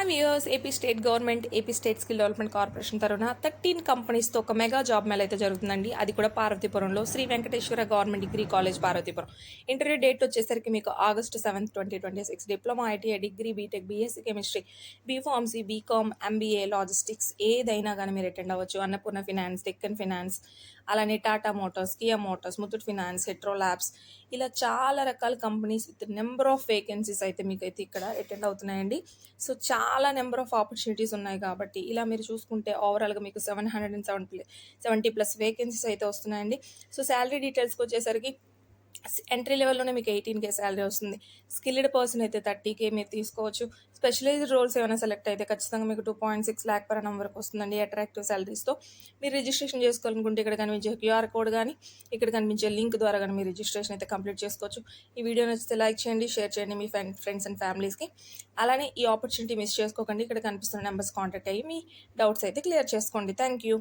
5 years AP state government AP state skill development corporation తరఫున 13 కంపెనీస్తో ఒక mega job Mela అయితే జరుగుతుందండి. అది కూడా పార్వతీపురంలో Shri Venkateswara government degree college Parvathipuram. Interview date వచ్చేసరికి మీకు August 7, 2026. Diploma, ITI, degree, BTech, BSc chemistry, BPharmacy, BCom, MBA, logistics ఏదైనా కానీ మీరు అటెండ్ అవ్వచ్చు. అన్నపూర్ణ ఫినాన్స్, డెక్కన్ ఫినాన్స్, అలానే Tata Motors, Kia Motors, Muthoot finance, Hetero labs, ఇలా చాలా రకాల companies with number of vacancies అయితే మీకు అయితే ఇక్కడ అటెండ్ అవుతున్నాయండి. సో చాలా నెంబర్ ఆఫ్ ఆపర్చునిటీస్ ఉన్నాయి కాబట్టి ఇలా మీరు చూసుకుంటే ఓవరాల్గా మీకు 770+ వేకెన్సీస్ అయితే వస్తున్నాయండి. సో శాలరీ డీటెయిల్స్కి వచ్చేసరికి ఎంట్రీ లెవెల్లోనే మీకు 18K శాలరీ వస్తుంది. స్కిల్డ్ పర్సన్ అయితే 30K మీరు తీసుకోవచ్చు. స్పెషలైజ్డ్ రోల్స్ ఏమైనా సెలెక్ట్ అయితే ఖచ్చితంగా మీకు 2.6 lakh per annum వరకు వస్తుందండి అట్రాక్టివ్ శాలరీస్తో. మీరు రిజిస్ట్రేషన్ చేసుకోవాలనుకుంటే ఇక్కడ కనిపించే QR కోడ్ కానీ ఇక్కడ కనిపించే లింక్ ద్వారా కానీ మీరు రిజిస్ట్రేషన్ అయితే కంప్లీట్ చేసుకోవచ్చు. ఈ వీడియో నచ్చితే లైక్ చేయండి, షేర్ చేయండి మీ ఫ్రెండ్స్ అండ్ ఫ్యామిలీస్కి. అలానే ఈ ఆపర్చునిటీ మిస్ చేసుకోకండి. ఇక్కడ కనిపిస్తున్న నెంబర్స్ కాంటాక్ట్ అయ్యి మీ డౌట్స్ అయితే క్లియర్ చేసుకోండి. Thank you.